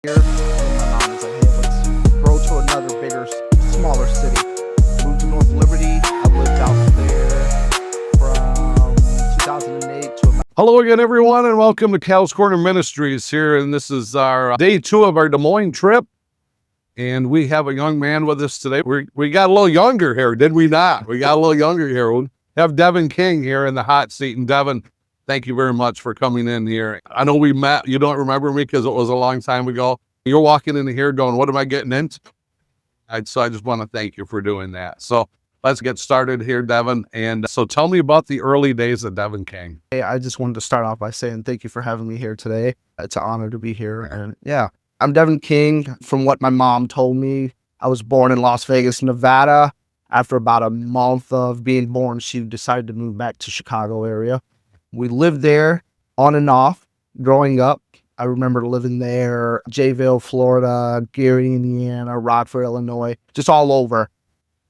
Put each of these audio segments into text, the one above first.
here. And my mom was like, hey, let's grow to another bigger, smaller city. Moved to North Liberty. I lived out there from 2008 to about. Hello again, everyone, and welcome to Cal's Corner Ministries here. And this is our day 2 of our Des Moines trip. And we have a young man with us today. We got a little younger here, did we not? We got a little younger here. We have Devon King here in the hot seat. And Devon, thank you very much for coming in here. I know we met. You don't remember me because it was a long time ago. You're walking into here going, what am I getting into? So I just want to thank you for doing that. So let's get started here, Devon. And so tell me about the early days of Devon King. Hey, I just wanted to start off by saying thank you for having me here today. It's an honor to be here. And yeah, I'm Devon King. From what my mom told me, I was born in Las Vegas, Nevada. After about a month of being born, she decided to move back to Chicago area. We lived there on and off growing up. I remember living there, Jayville, Florida, Gary, Indiana, Rockford, Illinois, just all over.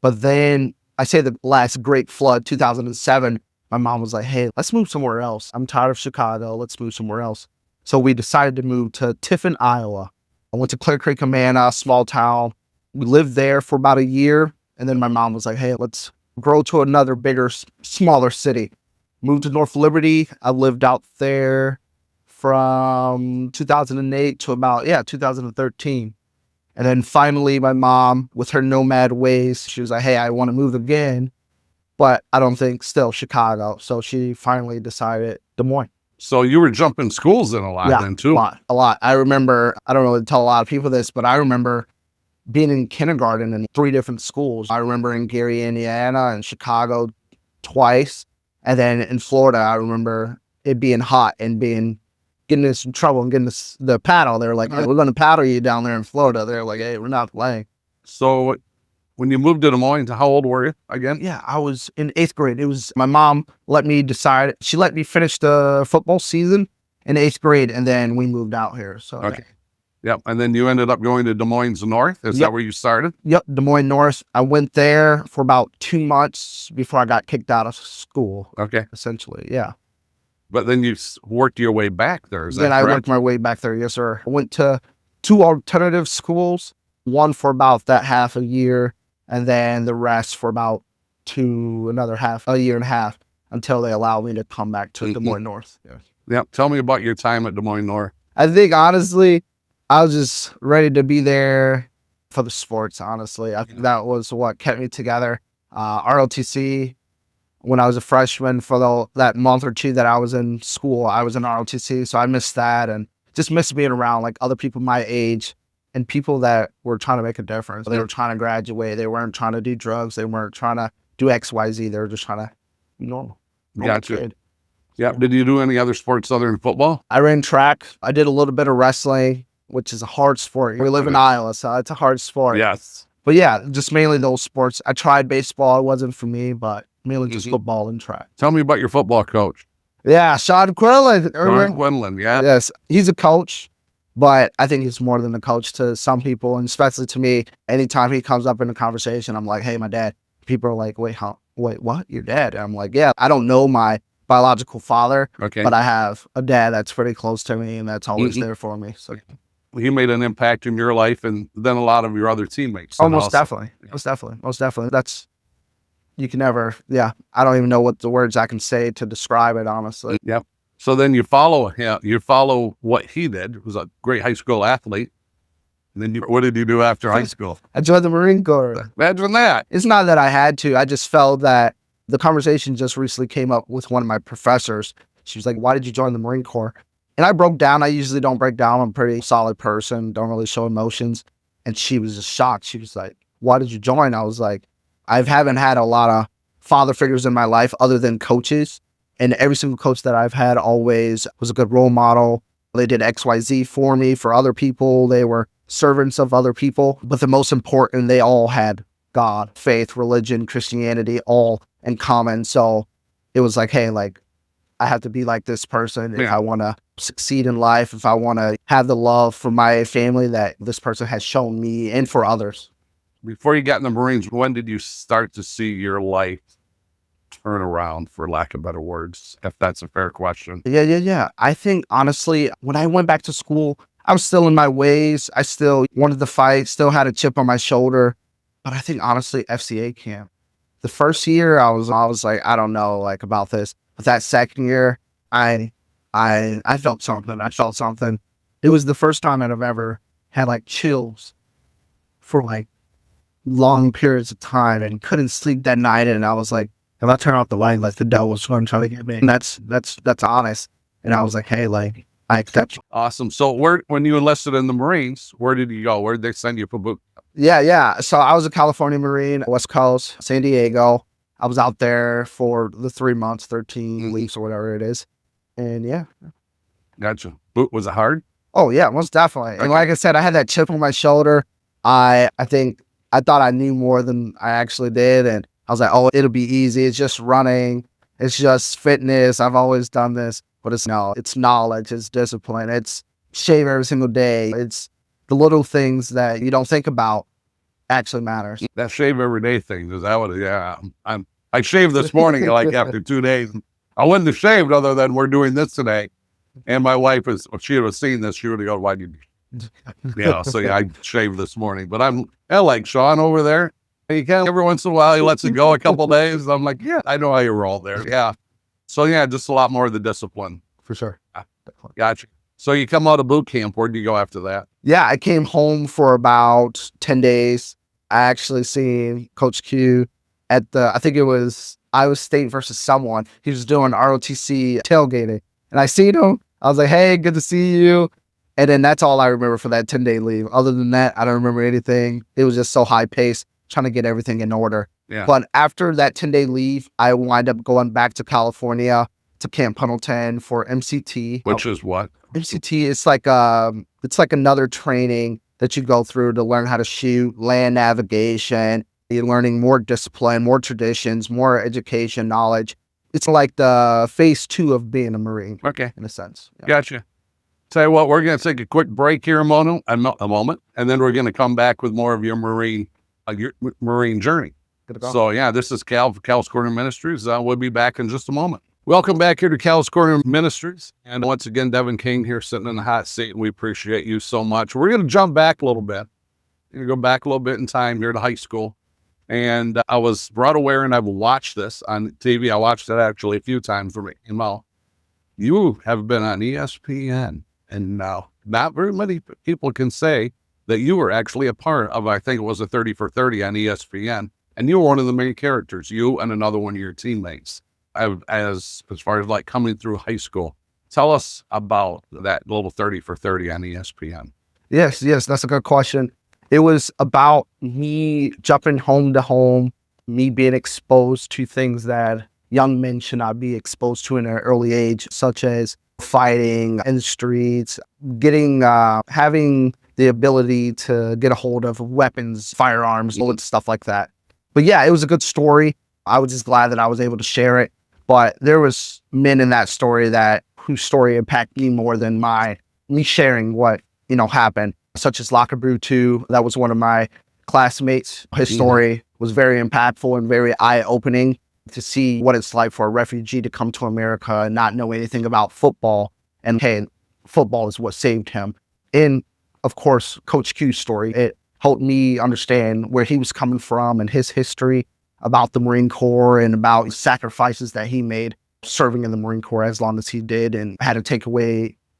But then I say the last great flood, 2007, my mom was like, hey, let's move somewhere else. I'm tired of Chicago. Let's move somewhere else. So we decided to move to Tiffin, Iowa. I went to Clear Creek, Amana, small town. We lived there for about a year. And then my mom was like, hey, let's grow to another bigger, smaller city. Moved to North Liberty. I lived out there from 2008 to about, 2013. And then finally, my mom, with her nomad ways, she was like, hey, I want to move again, but I don't think still Chicago. So she finally decided Des Moines. So you were jumping schools in a lot then too. A lot. I remember, I don't really tell a lot of people this, but I remember being in kindergarten in 3 different schools. I remember in Gary, Indiana, and Chicago twice. And then in Florida, I remember it being hot and getting us in trouble and getting the paddle. They were like, hey, we're going to paddle you down there in Florida. They're like, hey, we're not playing. So when you moved to Des Moines, how old were you again? Yeah, I was in 8th grade. It was my mom let me decide. She let me finish the football season in 8th grade, and then we moved out here. So okay. Yep. And then you ended up going to Des Moines North. Is that where you started? Yep, Des Moines North. I went there for about 2 months before I got kicked out of school. Okay. Essentially, yeah. But then you worked your way back there. Is that correct? I worked my way back there. Yes, sir. I went to 2 alternative schools, one for about that half a year, and then the rest for about another a year and a half, until they allowed me to come back to Des Moines North. Yeah. Yep. Tell me about your time at Des Moines North. I think, honestly, I was just ready to be there for the sports, honestly. I think that was what kept me together. ROTC, when I was a freshman, for that month or 2 that I was in school, I was in ROTC, so I missed that and just missed being around like other people my age and people that were trying to make a difference. They were trying to graduate. They weren't trying to do drugs. They weren't trying to do XYZ. They were just trying to be normal. Gotcha. Kid. Yeah. Did you do any other sports other than football? I ran track. I did a little bit of wrestling, which is a hard sport. We live in Iowa, so it's a hard sport. Yes. But yeah, just mainly those sports. I tried baseball. It wasn't for me, but mainly just football and track. Tell me about your football coach. Yeah, Sean Quinlan. Quinlan, yeah. Yes, he's a coach, but I think he's more than a coach to some people, and especially to me. Anytime he comes up in a conversation, I'm like, hey, my dad. People are like, wait, what? Your dad? And I'm like, yeah, I don't know my biological father, but I have a dad that's pretty close to me, and that's always there for me. So he made an impact in your life, and then a lot of your other teammates. Oh, most definitely. That's, you can never, I don't even know what the words I can say to describe it, honestly. Yep. So then you follow him, you follow what he did. He was a great high school athlete. And then what did you do after high school? I joined the Marine Corps. Imagine that. It's not that I had to. I just felt that the conversation just recently came up with one of my professors. She was like, why did you join the Marine Corps? And I broke down. I usually don't break down. I'm a pretty solid person, don't really show emotions. And she was just shocked. She was like, why did you join? I was like, I haven't had a lot of father figures in my life other than coaches. And every single coach that I've had always was a good role model. They did XYZ for me, for other people. They were servants of other people. But the most important, they all had God, faith, religion, Christianity, all in common. So it was like, hey, like, I have to be like this person if I want to succeed in life, if I want to have the love for my family that this person has shown me and for others. Before you got in the Marines, when did you start to see your life turn around, for lack of better words, if that's a fair question? Yeah. I think, honestly, when I went back to school, I was still in my ways. I still wanted to fight, still had a chip on my shoulder. But I think honestly, FCA camp. The first year I was like, I don't know like about this. But that second year, I felt something. I felt something. It was the first time that I've ever had like chills for like long periods of time and couldn't sleep that night. And I was like, if I turn off the light, like the devil was going to try to get me. And that's honest. And I was like, hey, like I accept. Awesome. So when you enlisted in the Marines, where did you go? Where did they send you for boot? Yeah. So I was a California Marine, West Coast, San Diego. I was out there for the 3 months, 13 weeks or whatever it is. And yeah. Gotcha. Boot, was it hard? Oh yeah, most definitely. And like I said, I had that chip on my shoulder. I think I thought I knew more than I actually did. And I was like, oh, it'll be easy. It's just running. It's just fitness. I've always done this. But it's knowledge. It's discipline. It's shave every single day. It's the little things that you don't think about actually matters. That shave every day thing, is that what? Yeah, I shaved this morning. Like after 2 days, I wouldn't have shaved other than we're doing this today. And my wife if she would have seen this, she would have gone, "Why did you?" Yeah, so yeah, I shaved this morning. But I like Sean over there. He can every once in a while he lets it go a couple days. I'm like, yeah, I know how you roll there. Yeah. So yeah, just a lot more of the discipline. For sure. Gotcha. So you come out of boot camp. Where do you go after that? Yeah, I came home for about 10 days. I actually seen Coach Q at I think it was Iowa State versus someone. He was doing ROTC tailgating. And I seen him. I was like, hey, good to see you. And then that's all I remember for that 10-day leave. Other than that, I don't remember anything. It was just so high paced, trying to get everything in order. Yeah. But after that 10-day leave, I wind up going back to California to Camp Pendleton for MCT. Which is what? MCT is like another training that you go through to learn how to shoot, land navigation. You're learning more discipline, more traditions, more education, knowledge. It's like the phase 2 of being a Marine. Okay. In a sense. Yeah. Gotcha. Tell you what, we're going to take a quick break here a moment, and then we're going to come back with more of your Marine journey. Good to go. So yeah, this is Cal's Corner Ministries. We'll be back in just a moment. Welcome back here to Cal's Corner Ministries. And once again, Devon King here sitting in the hot seat, and we appreciate you so much. We're going to jump back a little bit. We're going to go back a little bit in time here to high school. And I was brought aware, and I've watched this on TV. I watched it actually a few times for me. And well, you have been on ESPN, and now not very many people can say that you were actually a part of, I think it was a 30 for 30 on ESPN. And you were one of the main characters, you and another one of your teammates. As far as like coming through high school, tell us about that little 30 for 30 on ESPN. Yes, that's a good question. It was about me jumping home to home, me being exposed to things that young men should not be exposed to in an early age, such as fighting in the streets, having the ability to get a hold of weapons, firearms, bullets, stuff like that. But yeah, it was a good story. I was just glad that I was able to share it. But there was men in that story whose story impacted me more than me sharing what, happened, such as Locker Brew 2. That was one of my classmates. His story was very impactful and very eye-opening to see what it's like for a refugee to come to America and not know anything about football. And hey, football is what saved him. And of course, Coach Q's story, it helped me understand where he was coming from and his history about the Marine Corps and about sacrifices that he made serving in the Marine Corps as long as he did, and had to take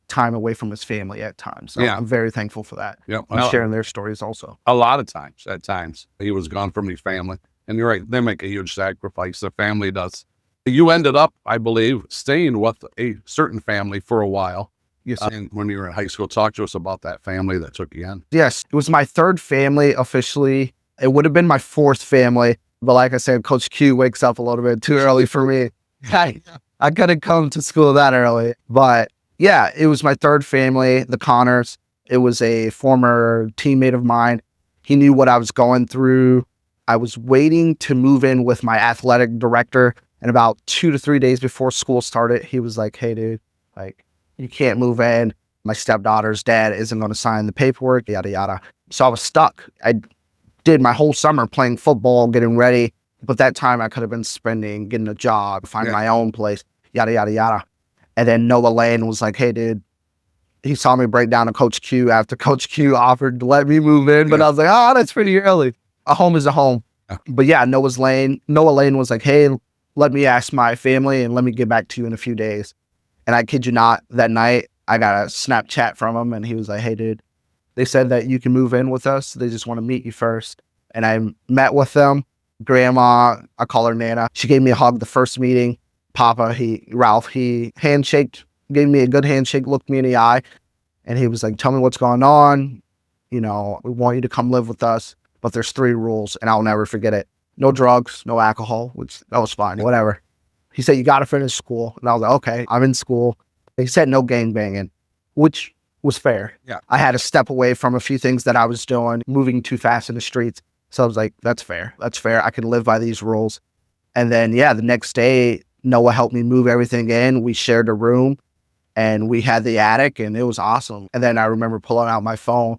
time away from his family at times. So yeah. I'm very thankful for that. Yep. I'm sharing their stories also. A lot of times, he was gone from his family. And you're right, they make a huge sacrifice. The family does. You ended up, I believe, staying with a certain family for a while. Yes. And when you were in high school, talk to us about that family that took you in. Yes. It was my third family officially. It would have been my fourth family. But like I said, Coach Q wakes up a little bit too early for me. I couldn't come to school that early. But yeah, it was my third family, the Connors. It was a former teammate of mine. He knew what I was going through. I was waiting to move in with my athletic director. And about 2 to 3 days before school started, he was like, hey, dude, like, you can't move in. My stepdaughter's dad isn't going to sign the paperwork, yada, yada. So I was stuck. I did my whole summer playing football, getting ready. But that time I could have been spending getting a job, finding my own place, yada, yada, yada. And then Noah Lane was like, hey, dude, he saw me break down to Coach Q after Coach Q offered to let me move in, but I was like, oh, that's pretty early. A home is a home. But yeah, Noah Lane was like, hey, let me ask my family and let me get back to you in a few days. And I kid you not, that night I got a Snapchat from him and he was like, hey, dude, they said that you can move in with us. They just want to meet you first. And I met with them. Grandma, I call her Nana. She gave me a hug the first meeting. Papa, Ralph, he handshaked, gave me a good handshake, looked me in the eye. And he was like, tell me what's going on. You know, we want you to come live with us, but there's 3 rules and I'll never forget it. No drugs, no alcohol, which that was fine, whatever. He said, you got to finish school. And I was like, okay, I'm in school. He said no gang banging, which was fair. Yeah. I had to step away from a few things that I was doing, moving too fast in the streets. So I was like, that's fair. That's fair. I can live by these rules. And then, yeah, the next day, Noah helped me move everything in. We shared a room and we had the attic and it was awesome. And then I remember pulling out my phone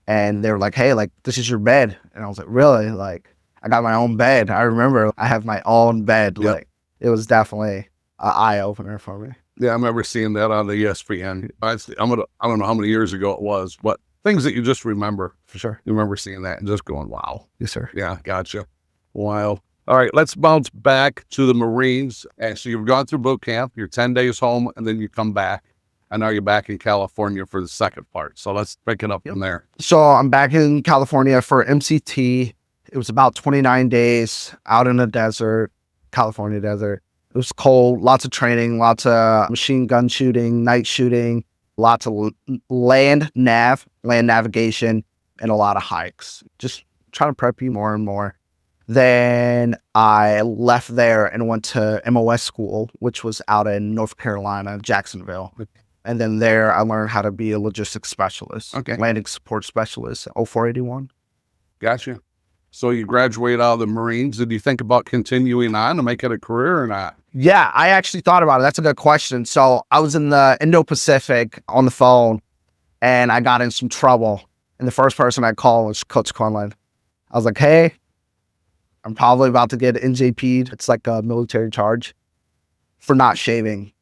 and they were like, hey, like, this is your bed. And I was like, really? Like, I got my own bed. I remember I have my own bed. Yep. Like, it was definitely an eye opener for me. Yeah, I remember seeing that on the ESPN. I don't know how many years ago it was, but things that you just remember. For sure. You remember seeing that and just going, wow. Yes, sir. Yeah, gotcha. Wild. All right, let's bounce back to the Marines. And so you've gone through boot camp, you're 10 days home, and then you come back. And now you're back in California for the second part. So let's pick it up from there. So I'm back in California for MCT. It was about 29 days out in the desert, California desert. It was cold, lots of training, lots of machine gun shooting, night shooting, lots of land navigation, and a lot of hikes. Just trying to prep you more and more. Then I left there and went to MOS school, which was out in North Carolina, Jacksonville. And then there I learned how to be a logistics specialist, landing support specialist, 0481. Gotcha. So you graduate out of the Marines. Did you think about continuing on to make it a career or not? Yeah, I actually thought about it. That's a good question. So I was in the Indo-Pacific on the phone and I got in some trouble. And the first person I called was Coach Quinlan. I was like, hey, I'm probably about to get NJP'd. It's like a military charge for not shaving.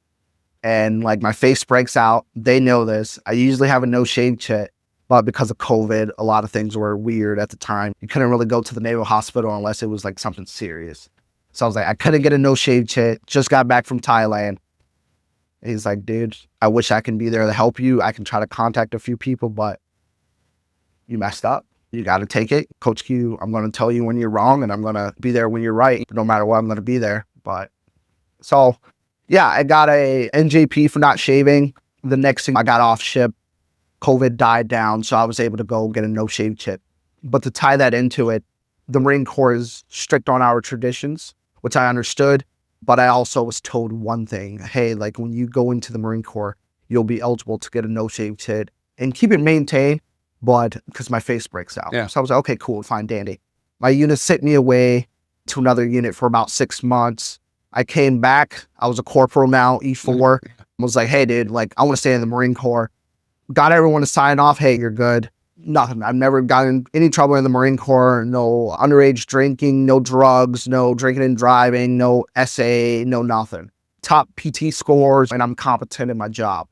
And like my face breaks out. They know this. I usually have a no shave chit, but because of COVID, a lot of things were weird at the time. You couldn't really go to the Naval Hospital unless it was like something serious. So I was like, I couldn't get a no shave chit. Just got back from Thailand. And he's like, dude, I wish I can be there to help you. I can try to contact a few people, but you messed up. You got to take it. Coach Q, I'm going to tell you when you're wrong and I'm going to be there when you're right. No matter what, I'm going to be there. But so, yeah, I got a NJP for not shaving. The next thing I got off ship, COVID died down. So I was able to go get a no shave chip. But to tie that into it, the Marine Corps is strict on our traditions, which I understood. But I also was told one thing. Hey, like when you go into the Marine Corps, you'll be eligible to get a no shave chit and keep it maintained. But because my face breaks out. Yeah. So I was like, okay, cool, fine, dandy. My unit sent me away to another unit for about 6 months. I came back. I was a corporal now, E4. I was like, hey, dude, like, I want to stay in the Marine Corps. Got everyone to sign off. Hey, you're good. Nothing. I've never gotten any trouble in the Marine Corps. No underage drinking, no drugs, no drinking and driving, no SA, no nothing. Top PT scores, and I'm competent in my job.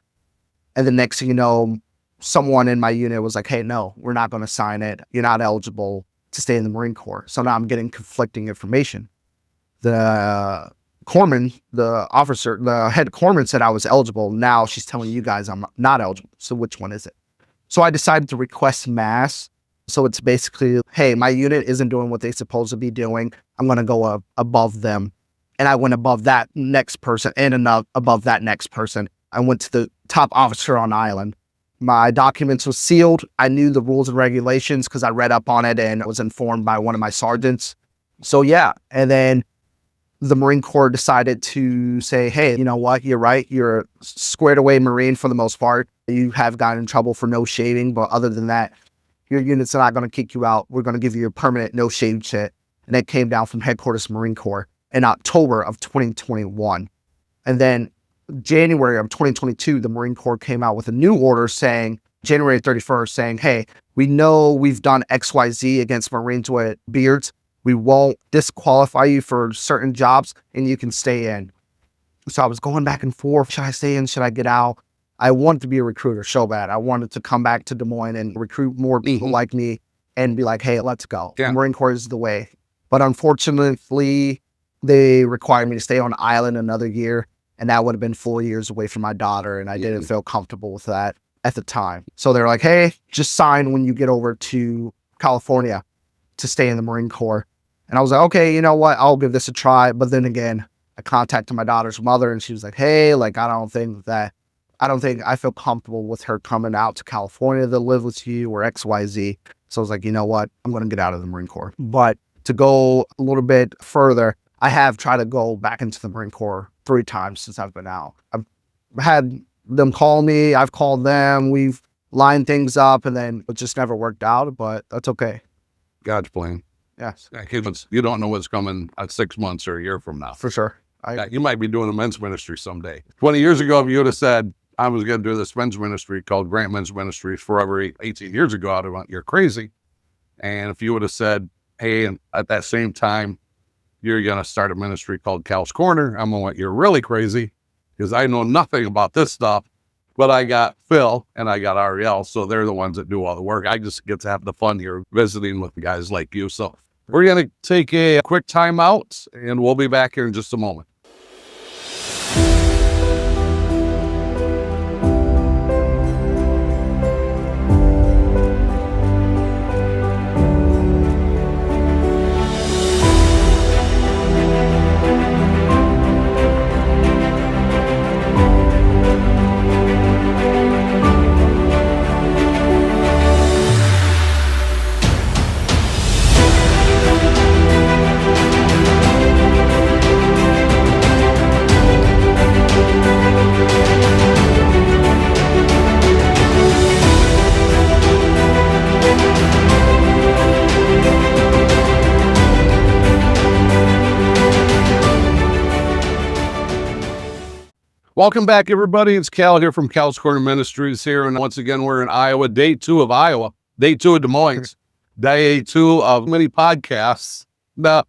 And the next thing you know, someone in my unit was like, hey, no, we're not going to sign it. You're not eligible to stay in the Marine Corps. So now I'm getting conflicting information. The corpsman, the officer, the head corpsman said I was eligible. Now she's telling you guys I'm not eligible. So which one is it? So I decided to request mass. So it's basically, hey, my unit isn't doing what they're supposed to be doing. I'm going to go above them. And I went above that next person and above that next person. I went to the top officer on island. My documents were sealed. I knew the rules and regulations because I read up on it and was informed by one of my sergeants. So yeah, and then the Marine Corps decided to say, hey, you know what? You're right. You're a squared away Marine for the most part. You have gotten in trouble for no shaving, but other than that, your unit's not going to kick you out. We're going to give you a permanent no shave chit. And that came down from headquarters Marine Corps in October of 2021. And then January of 2022, the Marine Corps came out with a new order saying, January 31st, saying, hey, we know we've done XYZ against Marines with beards. We won't disqualify you for certain jobs and you can stay in. So I was going back and forth. Should I stay in? Should I get out? I wanted to be a recruiter so bad. I wanted to come back to Des Moines and recruit more people like me and be like, hey, let's go. Yeah. Marine Corps is the way. But unfortunately, they required me to stay on island another year. And that would have been 4 years away from my daughter. And I didn't feel comfortable with that at the time. So they're like, hey, just sign when you get over to California to stay in the Marine Corps. And I was like, okay, you know what? I'll give this a try. But then again, I contacted my daughter's mother and she was like, hey, like, I don't think I feel comfortable with her coming out to California to live with you or XYZ. So I was like, you know what? I'm going to get out of the Marine Corps. But to go a little bit further, I have tried to go back into the Marine Corps 3 times since I've been out. I've had them call me. I've called them. We've lined things up and then it just never worked out, but that's okay. God's plan. Yes. You don't know what's coming 6 months or a year from now. For sure. You might be doing a men's ministry someday. 20 years ago, if you would have said, I was going to do this men's ministry called Grant Men's Ministries forever 18 years ago, I'd have went, you're crazy. And if you would have said, hey, and at that same time, you're going to start a ministry called Cal's Corner, I'm going to want, you're really crazy because I know nothing about this stuff, but I got Phil and I got Ariel. So they're the ones that do all the work. I just get to have the fun here visiting with guys like you. So we're going to take a quick time out and we'll be back here in just a moment. Welcome back, everybody. It's Cal here from Cal's Corner Ministries here. And once again, we're in Iowa, day 2 of Iowa, day 2 of Des Moines, day 2 of many podcasts. Now,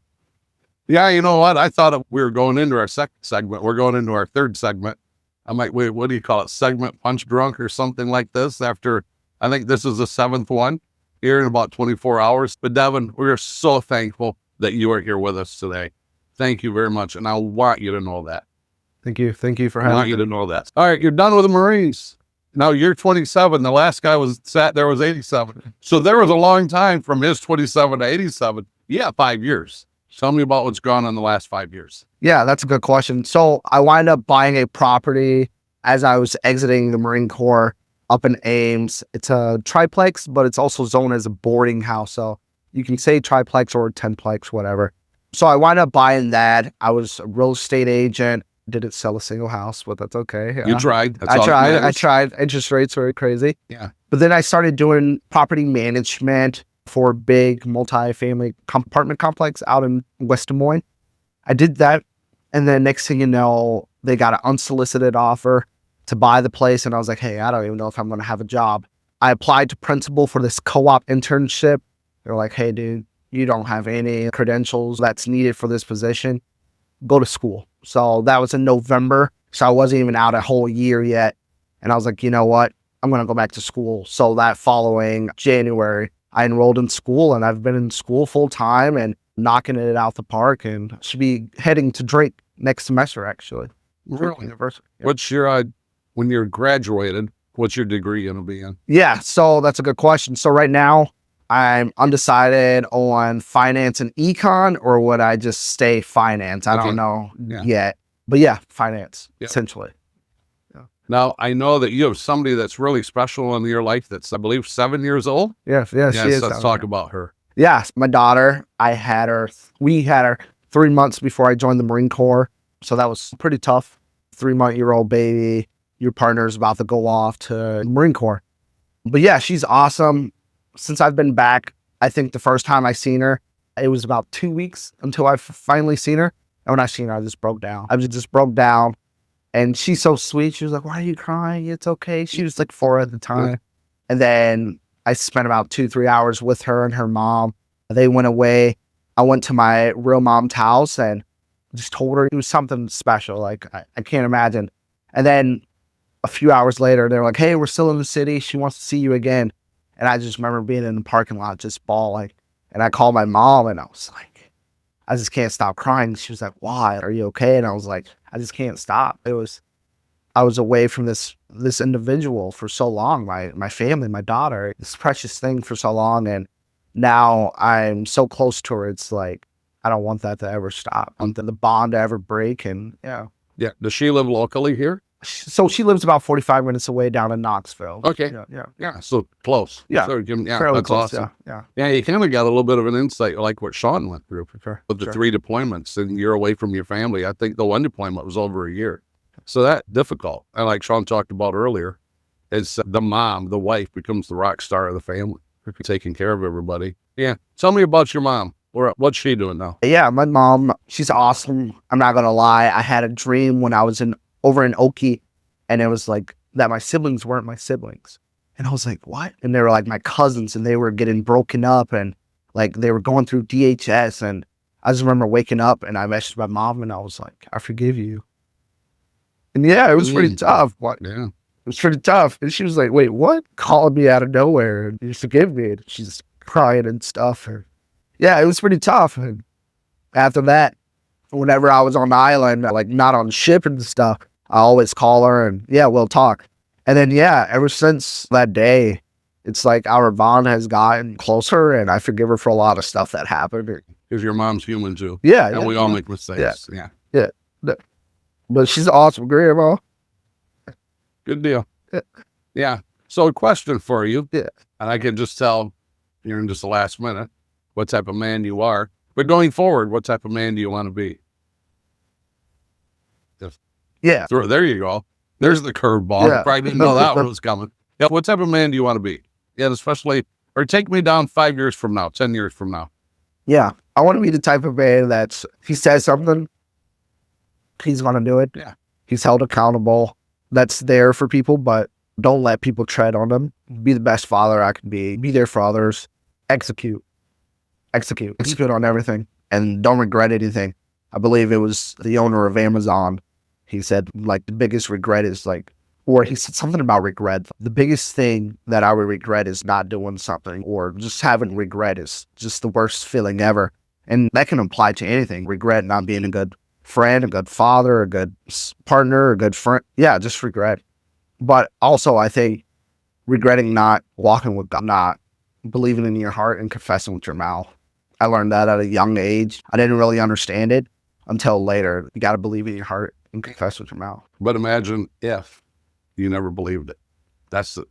yeah, you know what? I thought we were going into our second segment. We're going into our third segment. I'm like, wait, what do you call it? Segment punch drunk or something like this after, I think this is the 7th one here in about 24 hours. But Devon, we are so thankful that you are here with us today. Thank you very much. And I want you to know that. Thank you. Thank you for I having want me. you to know that. All right, you're done with the Marines. Now you're 27. The last guy sat there was 87. So there was a long time from his 27 to 87. Yeah, 5 years. Tell me about what's gone on in the last 5 years. Yeah, that's a good question. So I wind up buying a property as I was exiting the Marine Corps up in Ames. It's a triplex, but it's also zoned as a boarding house. So you can say triplex or 10plex, whatever. So I wind up buying that. I was a real estate agent. Didn't sell a single house, but that's okay. You tried. That's I tried. Interest rates were crazy. Yeah. But then I started doing property management for a big multi-family apartment complex out in West Des Moines. I did that. And then next thing you know, they got an unsolicited offer to buy the place. And I was like, hey, I don't even know if I'm going to have a job. I applied to principal for this co-op internship. They're like, hey, dude, you don't have any credentials that's needed for this position. Go to school. So that was in November. So I wasn't even out a whole year yet. And I was like, you know what? I'm going to go back to school. So that following January, I enrolled in school and I've been in school full time and knocking it out the park and should be heading to Drake next semester, actually. Really? University. Yeah. What's your, when you're graduated, what's your degree going to be in? Yeah. So that's a good question. So right now I'm undecided on finance and econ, or would I just stay finance? I don't know yet. But yeah, finance, essentially. Yeah. Now, I know that you have somebody that's really special in your life that's, I believe, 7 years old. Yeah, she is. Let's talk about her. Yeah, my daughter, we had her 3 months before I joined the Marine Corps. So that was pretty tough. 3-month-old baby, your partner's about to go off to the Marine Corps. But yeah, she's awesome. Since I've been back, I think the first time I seen her, it was about 2 weeks until I finally seen her. And when I seen her, I just broke down. And she's so sweet. She was like, why are you crying? It's okay. She was like 4 at the time. And then I spent about 2-3 hours with her and her mom. They went away. I went to my real mom's house and just told her it was something special. Like, I can't imagine. And then a few hours later, they were like, hey, we're still in the city. She wants to see you again. And I just remember being in the parking lot, just bawling. And I called my mom and I was like, I just can't stop crying. She was like, why? Are you okay? And I was like, I just can't stop. I was away from this individual for so long, my family, my daughter, this precious thing for so long. And now I'm so close to her. It's like, I don't want that to ever stop. I want the bond to ever break. And yeah. Yeah. Does she live locally here? So she lives about 45 minutes away down in Knoxville. Okay. Yeah. So close. Yeah. So yeah, Fairly that's close. awesome. Yeah. Yeah. You kind of got a little bit of an insight like what Sean went through Sure. with the 3 deployments, and you're away from your family. I think the 1 deployment was over a year. So that difficult. And like Sean talked about earlier, it's the mom, the wife becomes the rock star of the family, taking care of everybody. Yeah. Tell me about your mom. What's she doing now? Yeah, my mom, she's awesome. I'm not gonna lie. I had a dream when I was over in Okie, and it was like that my siblings weren't my siblings. And I was like, what? And they were like my cousins, and they were getting broken up, and like they were going through DHS. And I just remember waking up and I messaged my mom and I was like, I forgive you. And yeah, it was pretty tough. Yeah. It was pretty tough. And she was like, wait, what? Calling me out of nowhere and you forgive me. And she's crying and stuff. And yeah, it was pretty tough. And after that, whenever I was on the island, like not on ship and stuff, I always call her and yeah, we'll talk. And then yeah, ever since that day, it's like our bond has gotten closer and I forgive her for a lot of stuff that happened. Because your mom's human too. Yeah. And we all make mistakes. Yeah. But she's awesome grandma. Good deal. Yeah. Yeah. So a question for you. Yeah. And I can just tell you're in just the last minute what type of man you are. But going forward, what type of man do you want to be? Yeah. There you go. There's the curveball. Yeah. I probably didn't know that one was coming. Yeah. What type of man do you want to be? Yeah, especially, or take me down 5 years from now, 10 years from now. Yeah. I want to be the type of man that's, if he says something, he's going to do it. Yeah. He's held accountable. That's there for people, but don't let people tread on them. Be the best father I can be. Be there for others. Execute on everything. And don't regret anything. I believe it was the owner of Amazon. He said, like, the biggest regret is like, or he said something about regret. The biggest thing that I would regret is not doing something, or just having regret is just the worst feeling ever. And that can apply to anything. Regret not being a good friend, a good father, a good partner, a good friend. Yeah, just regret. But also, I think regretting not walking with God, not believing in your heart and confessing with your mouth. I learned that at a young age. I didn't really understand it until later. You got to believe in your heart and confess with your mouth. But imagine if you never believed it.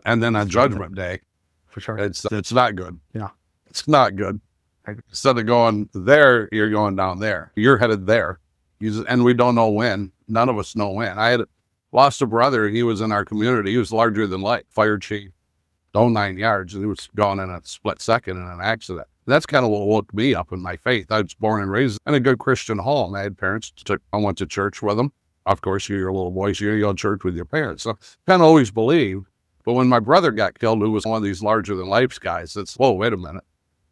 And then on Judgment Day, For sure. it's not good. Yeah. It's not good. Instead of going there, you're going down there. You're headed there. And we don't know when. None of us know when. I had lost a brother. He was in our community. He was larger than life. Fire chief, 9 yards. And he was gone in a split second in an accident. That's kind of what woke me up in my faith. I was born and raised in a good Christian home. I had parents. I went to church with them. Of course, you're a little boy, so you go to church with your parents. So kind of always believed. But when my brother got killed, who was one of these larger than life guys, it's, whoa, wait a minute.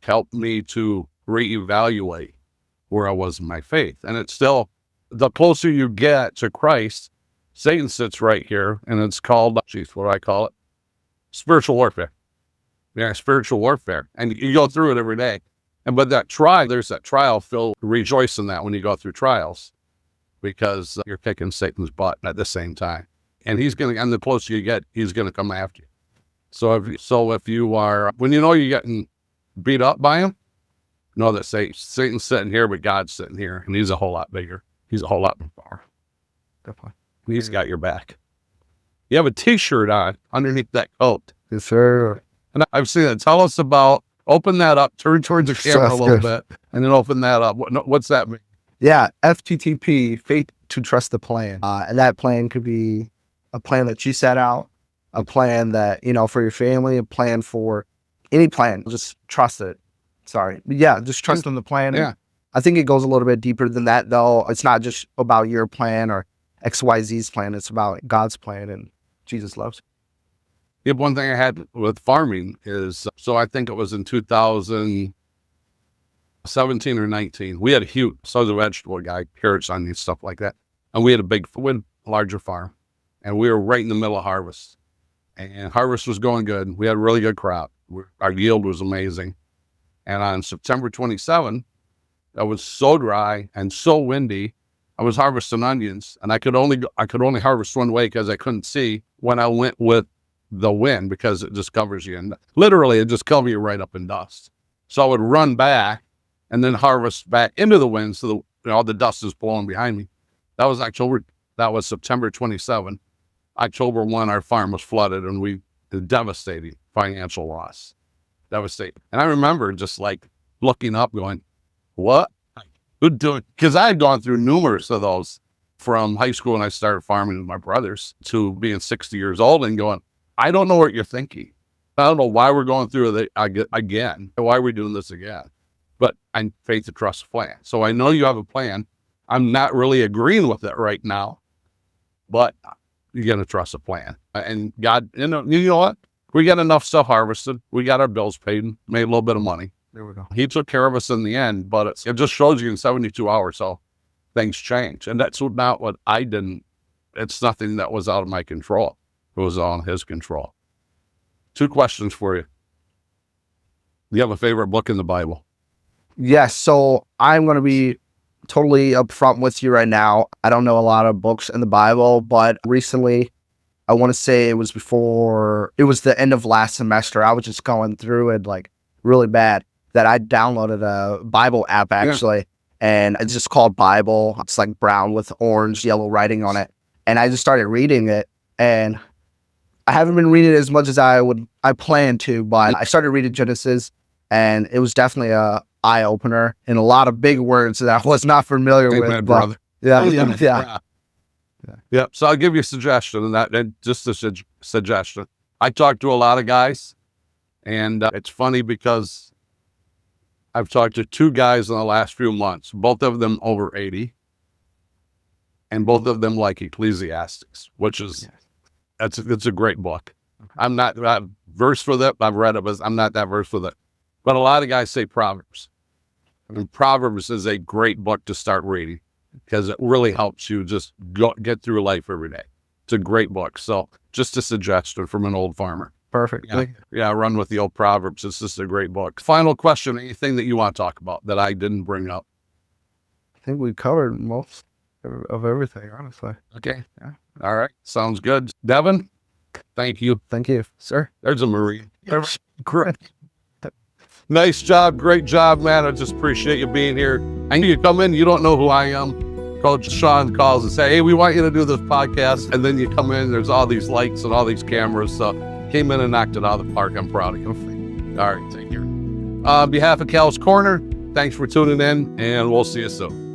Helped me to reevaluate where I was in my faith. And it's still, the closer you get to Christ, Satan sits right here, and it's called, what do I call it? Spiritual warfare. Yeah, spiritual warfare. And you go through it every day. But that trial, there's that trial, Phil, rejoice in that when you go through trials, because you're kicking Satan's butt at the same time. And and the closer you get, he's going to come after you. So if you are, when you know you're getting beat up by him, know that Satan's sitting here, but God's sitting here, and he's a whole lot bigger. He's a whole lot more powerful. Definitely. He's got your back. You have a t-shirt on underneath that coat. Yes, sir. And I've seen it. Tell us about, open that up, turn towards the camera a little bit, and then open that up. What's that mean? Yeah, FTTP, faith to trust the plan. And that plan could be a plan that you set out, a plan that, for your family, a plan for any plan. Just trust it. Sorry. But yeah, just trust in the plan. Yeah. I think it goes a little bit deeper than that, though. It's not just about your plan or XYZ's plan. It's about God's plan, and Jesus loves it. Yeah, one thing I had with farming is, so I think it was in 2017 or 19, we had a huge, so I was a vegetable guy, carrots, onions, stuff like that. And we had a larger farm. and we were right in the middle of harvest. And harvest was going good. We had a really good crop. Our yield was amazing. And on September 27, it was so dry and so windy. I was harvesting onions, and I could only harvest one way because I couldn't see when I went with the wind, because it just covers you. And literally, it just covers you right up in dust. So I would run back and then harvest back into the wind, so all the dust is blowing behind me. That was September 27. October 1, our farm was flooded, and it was devastating financial loss. Devastating. And I remember just like looking up going, what? Because I had gone through numerous of those from high school when I started farming with my brothers to being 60 years old and going, I don't know what you're thinking. I don't know why we're going through it again. Why are we doing this again? But I'm faith to trust a plan. So I know you have a plan. I'm not really agreeing with it right now, but you got to trust a plan. And God, you know what? We got enough stuff harvested. We got our bills paid and made a little bit of money. There we go. He took care of us in the end, but it just shows you in 72 hours how things change. And that's not what I didn't. It's nothing that was out of my control. It was on his control. 2 questions for you. Do you have a favorite book in the Bible? Yes. So I'm going to be totally upfront with you right now. I don't know a lot of books in the Bible, but recently, I want to say it was the end of last semester. I was just going through it like really bad, that I downloaded a Bible app actually, and it's just called Bible. It's like brown with orange, yellow writing on it. And I just started reading it, and I haven't been reading it as much as I planned to, but I started reading Genesis, and it was definitely a eye opener and a lot of big words that I was not familiar with. Amen, brother. Yeah. Yeah. So I'll give you a suggestion, and just a suggestion. I talked to a lot of guys, and it's funny because I've talked to 2 guys in the last few months, both of them over 80, and both of them like Ecclesiastes, which is, it's a great book. Okay. I'm not versed with it. I've read it, but I'm not that versed with it. But a lot of guys say Proverbs. And Proverbs is a great book to start reading because it really helps you just get through life every day. It's a great book. So just a suggestion from an old farmer. Perfect. Yeah, run with the old Proverbs. It's just a great book. Final question, anything that you want to talk about that I didn't bring up? I think we covered most of everything, honestly. Okay. Yeah. All right. Sounds good. Devon, thank you. Thank you, sir. There's a Marine. Great. Nice job. Great job, man. I just appreciate you being here. And you come in, you don't know who I am. Coach Sean calls and say, hey, we want you to do this podcast. And then you come in, there's all these lights and all these cameras. So came in and knocked it out of the park. I'm proud of you. All right, take care. On behalf of Cal's Corner, thanks for tuning in, and we'll see you soon.